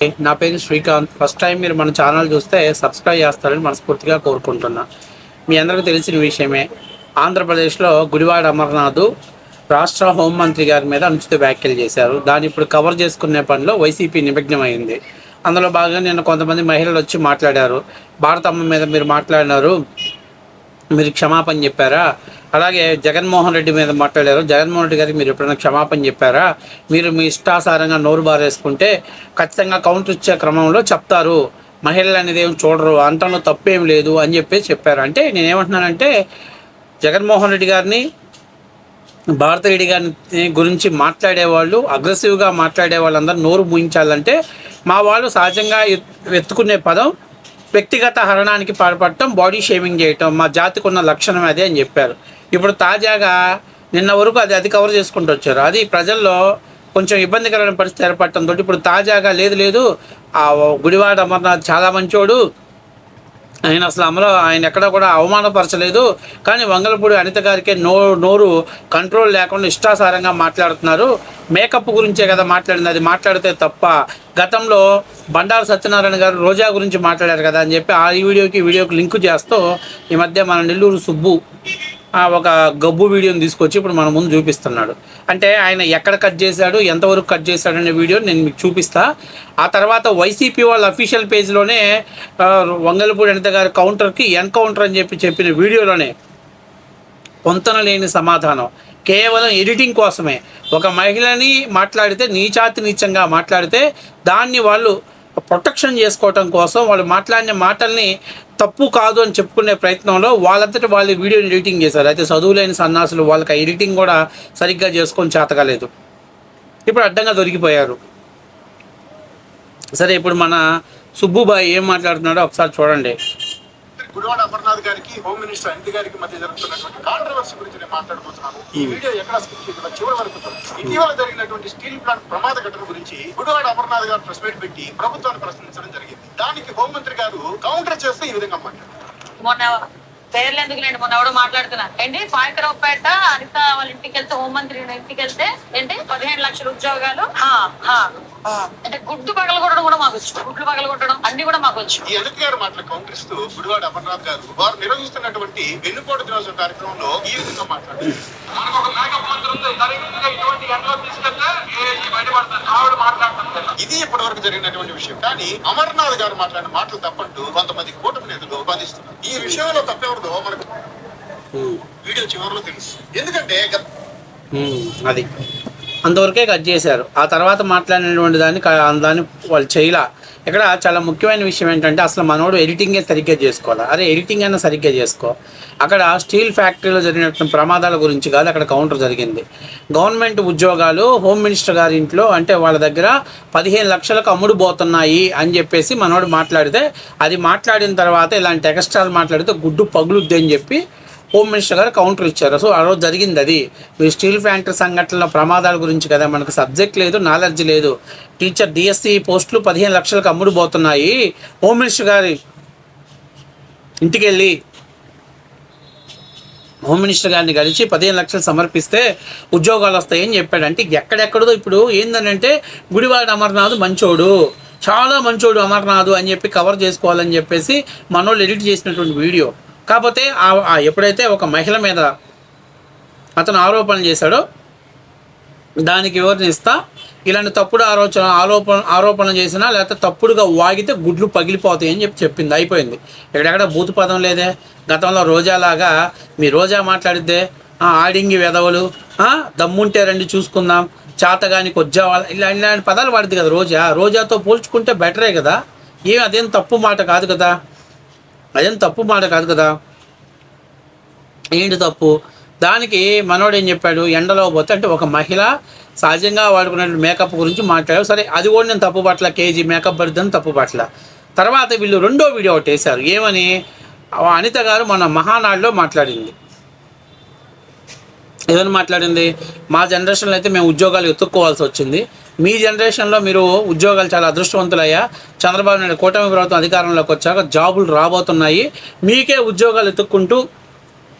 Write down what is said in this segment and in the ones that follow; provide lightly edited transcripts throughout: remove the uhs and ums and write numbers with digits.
నా పేరు Srikanth. First time మీరు మన ఛానల్ చూస్తే సబ్స్క్రైబ్ చేస్తారని మనస్ఫూర్తిగా కోరుకుంటున్నా. మీ అందరికీ తెలిసిన విషయమే, ఆంధ్రప్రదేశ్లో గుడివాడ అమర్నాథ్ రాష్ట్ర హోంమంత్రి గారి మీద అనుచిత వ్యాఖ్యలు చేశారు. దాన్ని ఇప్పుడు కవర్ చేసుకునే పనిలో వైసీపీ నిమగ్నమైంది. అందులో భాగంగా నిన్న కొంతమంది మహిళలు వచ్చి మాట్లాడారు. భారతమ్మ మీద మీరు మాట్లాడినారు, మీరు క్షమాపణ చెప్పారా? అలాగే జగన్మోహన్ రెడ్డి మీద మాట్లాడారు. జగన్మోహన్ రెడ్డి గారికి మీరు ఎప్పుడైనా క్షమాపణ చెప్పారా? మీరు మీ ఇష్టాసారంగా నోరు బారేసుకుంటే ఖచ్చితంగా కౌంటర్ ఇచ్చే క్రమంలో చెప్తారు, మహిళలు అనేది ఏం చూడరు, అంతలో తప్పేం లేదు అని చెప్పారు. అంటే నేనేమంటున్నానంటే, జగన్మోహన్ రెడ్డి గారిని, భారతిరెడ్డి గారిని గురించి మాట్లాడేవాళ్ళు, అగ్రెసివ్గా మాట్లాడే వాళ్ళందరూ నోరు మూయించాలంటే మా వాళ్ళు సహజంగా ఎత్తుకునే పదం వ్యక్తిగత హరణానికి పాల్పడటం, బాడీ షేమింగ్ చేయటం మా జాతికి ఉన్న లక్షణం అదే అని చెప్పారు. ఇప్పుడు తాజాగా నిన్న వరకు అది కవర్ చేసుకుంటూ వచ్చారు. అది ప్రజల్లో కొంచెం ఇబ్బందికరమైన పరిస్థితి ఏర్పడటంతో ఇప్పుడు తాజాగా లేదు ఆ గుడివాడ అమర్నాథ్ చాలా మంచోడు, ఆయన అసలు ఆయన ఎక్కడ కూడా అవమానపరచలేదు, కానీ వంగలపూడి అనిత గారికే నోరు కంట్రోల్ లేకుండా ఇష్టాసారంగా మాట్లాడుతున్నారు. మేకప్ గురించే కదా మాట్లాడింది, అది మాట్లాడితే తప్ప. గతంలో బండారు సత్యనారాయణ గారు రోజా గురించి మాట్లాడారు కదా అని చెప్పి ఆ వీడియోకి లింక్ చేస్తూ ఈ మధ్య మన నెల్లూరు సుబ్బు ఒక గబ్బు వీడియోని తీసుకొచ్చి ఇప్పుడు మన ముందు చూపిస్తున్నాడు. అంటే ఆయన ఎక్కడ కట్ చేశాడు, ఎంతవరకు కట్ చేశాడు అనే వీడియో నేను మీకు చూపిస్తా. ఆ తర్వాత వైసీపీ వాళ్ళ అఫీషియల్ పేజ్లోనే వంగలపూడి అనిత గారి కౌంటర్కి ఎన్కౌంటర్ అని చెప్పిన వీడియోలోనే పొంతన లేని సమాధానం, కేవలం ఎడిటింగ్ కోసమే. ఒక మహిళని మాట్లాడితే నీచంగా మాట్లాడితే దాన్ని వాళ్ళు ప్రొటెక్షన్ చేసుకోవటం కోసం వాళ్ళు మాట్లాడిన మాటల్ని తప్పు కాదు అని చెప్పుకునే ప్రయత్నంలో వాళ్ళంతటి వాళ్ళు వీడియోని ఎడిటింగ్ చేశారు. అయితే చదువులేని సన్నాసులు వాళ్ళకి ఎడిటింగ్ కూడా సరిగ్గా చేసుకొని చేతకాలేదు, ఇప్పుడు అడ్డంగా దొరికిపోయారు. సరే, ఇప్పుడు మన సుబ్బుబాయ్ ఏం మాట్లాడుతున్నాడో ఒకసారి చూడండి. గుడివాడ అమర్నాథ్ గారికి, హోమ్ మినిస్టర్ అనిత గారికి మధ్య జరుగుతున్నటువంటి కాంట్రవర్సీ గురించి నేను మాట్లాడబోతున్నాను. ఈ వీడియో ఎక్కడ చివరి వరకు ఇటీవల జరిగినటువంటి స్టీల్ ప్లాంట్ ప్రమాద ఘటన గురించి గుడివాడ అమర్నాథ్ గారు ప్రెస్ మీట్ పెట్టి ప్రభుత్వాన్ని ప్రశ్నించడం జరిగింది. దానికి హోంమంత్రి గారు కౌంటర్ చేస్తూ ఈ విధంగా మాట్లాడారు. పేర్లు ఎందుకు లేండి, మొన్న ఎవడో మాట్లాడుతున్నా ఏంటి, పాయకరావుపేట అనిత వాళ్ళ ఇంటికి వెళ్తే, హోంమంత్రి ఇంటికి వెళ్తే ఏంటి 15 లక్షల ఉద్యోగాలు, అంటే గుడ్డు పగలగొట్టడం కూడా మాకు వచ్చు, గుడ్లు పగలగొట్టడం అన్ని కూడా మాకు వచ్చు. ఈ అనిత గారు మాటలు కౌంటర్ ఇస్తూ గుడివాడ అమర్నాథ్ గారు వారు నిర్వహిస్తున్నటువంటి వెన్నుపోటు దినోత్సవ కార్యక్రమంలో ఈ విధంగా మాట్లాడారు. ఇది ఇప్పటి వరకు జరిగినటువంటి విషయం. కానీ అమర్నాథ్ గారు మాట్లాడిన మాటలు తప్పంటూ కొంతమంది కూటమి నేతలు వాదిస్తున్నారు. ఈ విషయంలో తప్పెవరిదో మనకు వీడియో చివరిలో తెలుసు. ఎందుకంటే అది అంతవరకే కట్ చేశారు. ఆ తర్వాత మాట్లాడినటువంటి దాన్ని వాళ్ళు చేయలా. ఇక్కడ చాలా ముఖ్యమైన విషయం ఏంటంటే, అసలు మనోడు ఎడిటింగే సరిగ్గా చేసుకోవాలి. అరే, ఎడిటింగ్ అయినా సరిగ్గా చేసుకో. అక్కడ స్టీల్ ఫ్యాక్టరీలో జరిగినటువంటి ప్రమాదాల గురించి కాదు అక్కడ కౌంటర్ జరిగింది. గవర్నమెంట్ ఉద్యోగాలు హోమ్ మినిస్టర్ గారి ఇంట్లో అంటే వాళ్ళ దగ్గర 15 లక్షలకు అమ్ముడుపోతున్నాయి అని చెప్పేసి మనోడు మాట్లాడితే, అది మాట్లాడిన తర్వాత ఇలాంటి ఎక్స్ట్రాలు మాట్లాడితే గుడ్డు పగులుద్ది అని చెప్పి హోమ్ మినిస్టర్ గారు కౌంటర్ ఇచ్చారు. సో ఆ రోజు జరిగింది అది. ఈ స్టీల్ ఫ్యాక్టరీ సంఘటనల ప్రమాదాల గురించి కదా, మనకు సబ్జెక్ట్ లేదు, నాలెడ్జ్ లేదు. టీచర్ డిఎస్సి పోస్టులు 15 లక్షలకు అమ్ముడుపోతున్నాయి, హోమ్ మినిస్టర్ గారి ఇంటికి వెళ్ళి హోమ్ మినిస్టర్ గారిని కలిసి 15 లక్షలు సమర్పిస్తే ఉద్యోగాలు వస్తాయని చెప్పాడు. అంటే ఎక్కడెక్కడో ఇప్పుడు ఏంటంటే గుడివాడ అమర్నాథ్ మంచోడు, చాలా మంచోడు అమర్నాథ్ అని చెప్పి కవర్ చేసుకోవాలని చెప్పేసి మనోళ్ళు ఎడిట్ చేసినటువంటి వీడియో. కాకపోతే ఎప్పుడైతే ఒక మహిళ మీద అతను ఆరోపణలు చేశాడో దానికి వివరణిస్తా, ఇలాంటి తప్పుడు ఆరోపణలు చేసినా లేకపోతే తప్పుడుగా వాగితే గుడ్లు పగిలిపోతాయి అని చెప్పింది. అయిపోయింది. ఎక్కడెక్కడ బూతు పదం లేదే. గతంలో రోజాలాగా మీ రోజా మాట్లాడిద్దే ఆడింగి వెదవలు, దమ్ముంటే రండి చూసుకుందాం, చాతగాని కొజ్జావాళ్ళ, ఇలాంటి పదాలు వాడిద్ది కదా రోజాతో పోల్చుకుంటే బెటరే కదా. అదేం తప్పు మాట కాదు కదా, ఏంటి తప్పు? దానికి మనోడు ఏం చెప్పాడు, ఎండలో పోతే అంటే ఒక మహిళ సహజంగా వాడుకునే మేకప్ గురించి మాట్లాడారు. సరే, అది కూడా నేను తప్పు పట్ల, కేజీ మేకప్ పడుతుందని తప్పు పట్ల. తర్వాత వీళ్ళు రెండో వీడియో ఒకటి వేశారు. ఏమని, అనిత గారు మన మహానాడులో మాట్లాడింది. ఏమని మాట్లాడింది, మా జనరేషన్లో అయితే మేము ఉద్యోగాలు ఎత్తుక్కోవాల్సి వచ్చింది, మీ జనరేషన్లో మీరు ఉద్యోగాలు చాలా అదృష్టవంతులయ్యా, చంద్రబాబు నాయుడు కూటమి ప్రభుత్వం అధికారంలోకి వచ్చాక జాబులు రాబోతున్నాయి, మీకే ఉద్యోగాలు ఎత్తుక్కుంటూ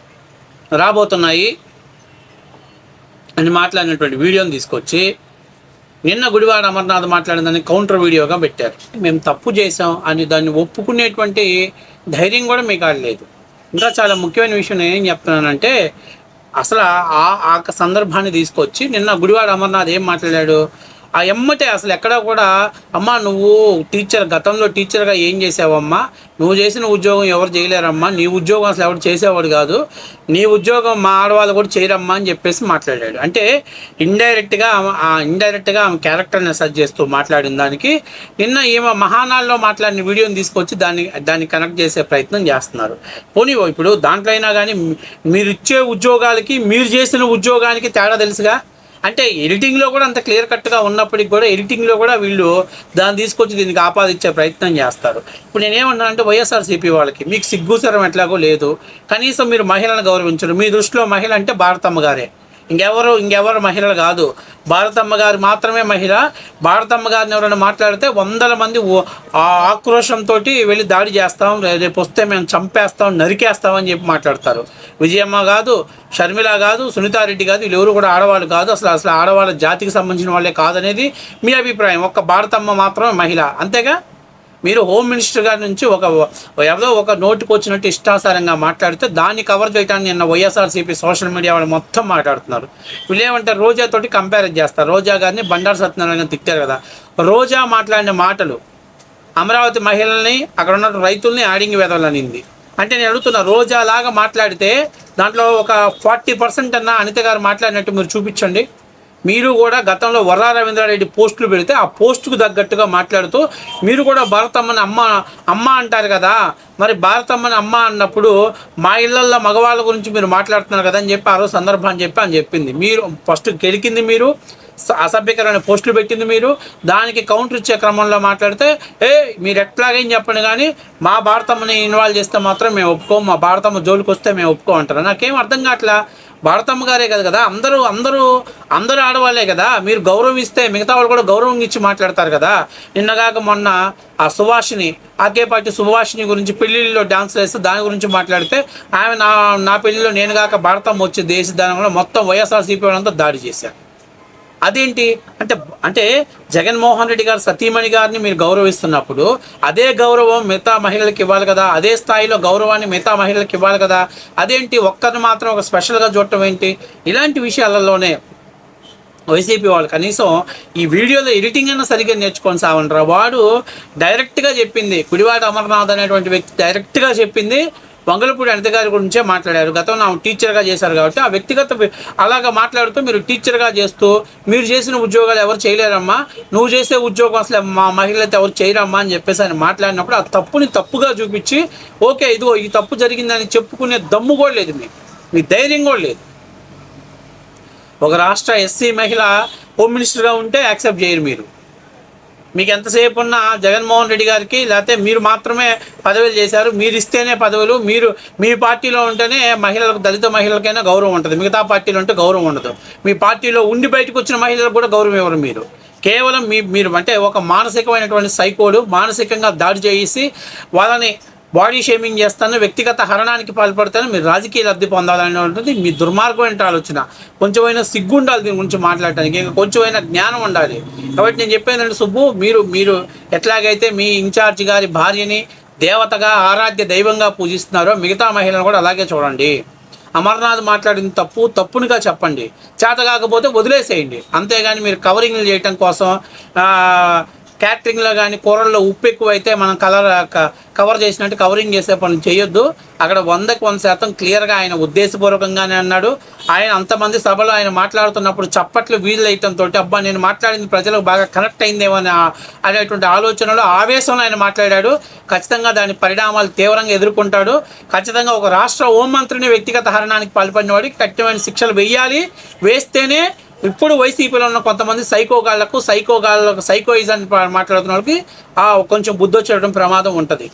రాబోతున్నాయి అని మాట్లాడినటువంటి వీడియోని తీసుకొచ్చి నిన్న గుడివాడ అమర్నాథ్ మాట్లాడిందని కౌంటర్ వీడియోగా పెట్టారు. మేము తప్పు చేసాం అని దాన్ని ఒప్పుకునేటువంటి ధైర్యం కూడా మీకు ఆడలేదు. ఇంకా చాలా ముఖ్యమైన విషయం నేను ఏం చెప్తున్నానంటే, అసలు ఆ సందర్భాన్ని తీసుకొచ్చి నిన్న గుడివాడ అమర్నాథ్ ఏం మాట్లాడాడు, ఆ ఎమ్మటే అసలు ఎక్కడా కూడా అమ్మా నువ్వు గతంలో టీచర్గా ఏం చేసావమ్మా, నువ్వు చేసిన ఉద్యోగం ఎవరు చేయలేరమ్మా, నీ ఉద్యోగం అసలు ఎవరు చేసేవాడు కాదు, నీ ఉద్యోగం మా ఆడవాళ్ళు కూడా చేయరమ్మా అని చెప్పేసి మాట్లాడాడు. అంటే ఇండైరెక్ట్గా ఆమె క్యారెక్టర్ని అసెస్ చేస్తూ మాట్లాడిన దానికి నిన్న ఈమె మహానాల్లో మాట్లాడిన వీడియోని తీసుకొచ్చి దాన్ని కనెక్ట్ చేసే ప్రయత్నం చేస్తున్నారు. పోనీ ఇప్పుడు దాంట్లో అయినా కానీ మీరు ఇచ్చే ఉద్యోగాలకి మీరు చేసిన ఉద్యోగానికి తేడా తెలుసుగా. అంటే ఎడిటింగ్లో కూడా అంత క్లియర్ కట్గా ఉన్నప్పటికి కూడా ఎడిటింగ్లో కూడా వీళ్ళు దాన్ని తీసుకొచ్చి దీనికి ఆపాదించే ప్రయత్నం చేస్తారు. ఇప్పుడు నేనేమన్నానంటే వైఎస్ఆర్సీపీ వాళ్ళకి మీకు సిగ్గుసరం ఎట్లాగో లేదు, కనీసం మీరు మహిళలను గౌరవించరు. మీ దృష్టిలో మహిళ అంటే భారతమ్మ గారే, ఇంకెవరు మహిళలు కాదు, భారతమ్మ గారు మాత్రమే మహిళ. భారతమ్మ గారిని ఎవరైనా మాట్లాడితే 100 మంది ఆక్రోషంతో వెళ్ళి దాడి చేస్తాం, రేపు వస్తే మేము చంపేస్తాం, నరికేస్తామని చెప్పి మాట్లాడతారు. విజయమ్మ కాదు, షర్మిల కాదు, సునీతారెడ్డి కాదు, వీళ్ళు ఎవరు కూడా ఆడవాళ్ళు కాదు, అసలు ఆడవాళ్ళ జాతికి సంబంధించిన వాళ్ళే కాదనేది మీ అభిప్రాయం. ఒక్క భారతమ్మ మాత్రమే మహిళ, అంతేగా. మీరు హోమ్ మినిస్టర్ గారి నుంచి ఏదో ఒక నోటుకు వచ్చినట్టు ఇష్టాసారంగా మాట్లాడితే దాన్ని కవర్ చేయడానికి నిన్న వైఎస్ఆర్సీపీ సోషల్ మీడియా వాళ్ళు మొత్తం మాట్లాడుతున్నారు. వీళ్ళు ఏమంటారు, రోజాతోటి కంపేర్ చేస్తారు. రోజా గారిని బండారు సత్యనారాయణ తిట్టారు కదా, రోజా మాట్లాడిన మాటలు అమరావతి మహిళల్ని అక్కడ ఉన్న రైతుల్ని ఆడింగి వెదలనింది. అంటే నేను అడుగుతున్నా, రోజాలాగా మాట్లాడితే దాంట్లో ఒక 40% అన్న అనిత గారు మాట్లాడినట్టు మీరు చూపించండి. మీరు కూడా గతంలో వర్రా రవీంద్రారెడ్డి పోస్టులు పెడితే ఆ పోస్టుకు తగ్గట్టుగా మాట్లాడుతూ మీరు కూడా భారతమ్మని అమ్మ అంటారు కదా, మరి భారతమ్మని అమ్మ అన్నప్పుడు మా ఇళ్లల్లో మగవాళ్ళ గురించి మీరు మాట్లాడుతున్నారు కదా అని చెప్పి ఆ రోజు సందర్భాన్ని అని చెప్పింది. మీరు ఫస్ట్ గెలికింది, మీరు అసభ్యకరమైన పోస్టులు పెట్టింది మీరు, దానికి కౌంటర్ ఇచ్చే క్రమంలో మాట్లాడితే మీరు ఎట్లాగేం చెప్పండి కానీ మా భారతమ్మని ఇన్వాల్వ్ చేస్తే మాత్రం మేము ఒప్పుకోం, మా భారతమ్మ జోలికి వస్తే మేము ఒప్పుకోమంటారు. నాకేం అర్థం కావట్లా. భారతమ్మ గారే కదా, అందరూ ఆడవాళ్ళే కదా, మీరు గౌరవం ఇస్తే మిగతా వాళ్ళు కూడా గౌరవం ఇచ్చి మాట్లాడతారు కదా. నిన్నగాక మొన్న ఆ సుభాషిణి, ఆకేపాటి సుభాషిని గురించి పెళ్ళిళ్ళలో డాన్స్లు వేస్తే దాని గురించి మాట్లాడితే ఆమె నా పెళ్ళిలో నేను కాక భారతమ్మ వచ్చి దాని వల్ల మొత్తం వైఎస్ఆర్సీపీ వాళ్ళంతా దాడి చేశారు. అదేంటి అంటే జగన్మోహన్ రెడ్డి గారు సతీమణి గారిని మీరు గౌరవిస్తున్నప్పుడు అదే గౌరవం మిగతా మహిళలకు ఇవ్వాలి కదా, అదే స్థాయిలో గౌరవాన్ని మిగతా మహిళలకు ఇవ్వాలి కదా. అదేంటి ఒక్కరిని మాత్రం ఒక స్పెషల్గా చూడటం ఏంటి? ఇలాంటి విషయాలలోనే వైసీపీ వాళ్ళు కనీసం ఈ వీడియోలో ఎడిటింగ్ అన్న సరిగ్గా నేర్చుకొని సావనరా. వాడు డైరెక్ట్గా చెప్పింది, గుడివాడ అమర్నాథ్ అనేటువంటి వ్యక్తి డైరెక్ట్గా చెప్పింది వంగలపూడి అనిత గారి గురించే మాట్లాడారు. గతంలో ఆమె టీచర్గా చేశారు కాబట్టి ఆ వ్యక్తిగత అలాగా మాట్లాడుతూ మీరు టీచర్గా చేస్తూ మీరు చేసిన ఉద్యోగాలు ఎవరు చేయలేరమ్మా, నువ్వు చేసే ఉద్యోగం అసలు మా మహిళలతో ఎవరు చేయరమ్మా అని చెప్పేసి ఆయన మాట్లాడినప్పుడు ఆ తప్పుని తప్పుగా చూపించి ఓకే ఇదిగో ఈ తప్పు జరిగిందని చెప్పుకునే దమ్ము కూడా లేదు, మీ ధైర్యం కూడా లేదు. ఒక రాష్ట్ర ఎస్సీ మహిళ హోమ్ మినిస్టర్గా ఉంటే యాక్సెప్ట్ చేయరు మీరు. మీకు ఎంతసేపు ఉన్నా జగన్మోహన్ రెడ్డి గారికి లేకపోతే మీరు మాత్రమే పదవులు చేశారు, మీరు ఇస్తేనే పదవులు, మీరు మీ పార్టీలో ఉంటేనే మహిళలకు, దళిత మహిళలకైనా గౌరవం ఉంటుంది, మిగతా పార్టీలో ఉంటే గౌరవం ఉండదు. మీ పార్టీలో ఉండి బయటకు వచ్చిన మహిళలకు కూడా గౌరవం ఇవ్వరు మీరు. కేవలం మీరు అంటే ఒక మానసికమైనటువంటి సైకోడు, మానసికంగా దాడి చేసి వాళ్ళని బాడీ షేమింగ్ చేస్తాను, వ్యక్తిగత హరణానికి పాల్పడతాను, మీరు రాజకీయ లబ్ధి పొందాలని ఉంటుంది మీ దుర్మార్గమైన ఆలోచన. కొంచెమైనా సిగ్గు ఉండాలి దీని గురించి మాట్లాడటానికి, ఇంకా కొంచెమైనా జ్ఞానం ఉండాలి. కాబట్టి నేను చెప్పేదంటే సుబ్బు, మీరు ఎట్లాగైతే మీ ఇన్ఛార్జి గారి భార్యని దేవతగా, ఆరాధ్య దైవంగా పూజిస్తున్నారో మిగతా మహిళలను కూడా అలాగే చూడండి. అమర్నాథ్ మాట్లాడిన తప్పునిగా చెప్పండి, చేత కాకపోతే వదిలేసేయండి. అంతేగాని మీరు కవరింగ్లు చేయటం కోసం క్యాటరింగ్లో కానీ కూరల్లో ఉప్పు ఎక్కువ అయితే మనం కవర్ చేసినట్టు కవరింగ్ చేసే పనులు చేయొద్దు. అక్కడ 100% క్లియర్గా ఆయన ఉద్దేశపూర్వకంగానే అన్నాడు. ఆయన అంతమంది సభలో ఆయన మాట్లాడుతున్నప్పుడు చప్పట్లు వీళ్ళు వేయటంతో అబ్బా నేను మాట్లాడింది ప్రజలకు బాగా కనెక్ట్ అయిందేమో అనేటువంటి ఆలోచనలో, ఆవేశంలో ఆయన మాట్లాడాడు. ఖచ్చితంగా దాని పరిణామాలు తీవ్రంగా ఎదుర్కొంటాడు. ఖచ్చితంగా ఒక రాష్ట్ర హోంమంత్రిని వ్యక్తిగత హరణానికి పాల్పడిన వాడికి కఠినమైన శిక్షలు వేయాలి. వేస్తేనే ఇప్పుడు వైసీపీలో ఉన్న కొంతమంది సైకోయిజాన్ని మాట్లాడుతున్న వాళ్ళకి కొంచెం బుద్ధి వచ్చేయడం ప్రమాదం ఉంటుంది.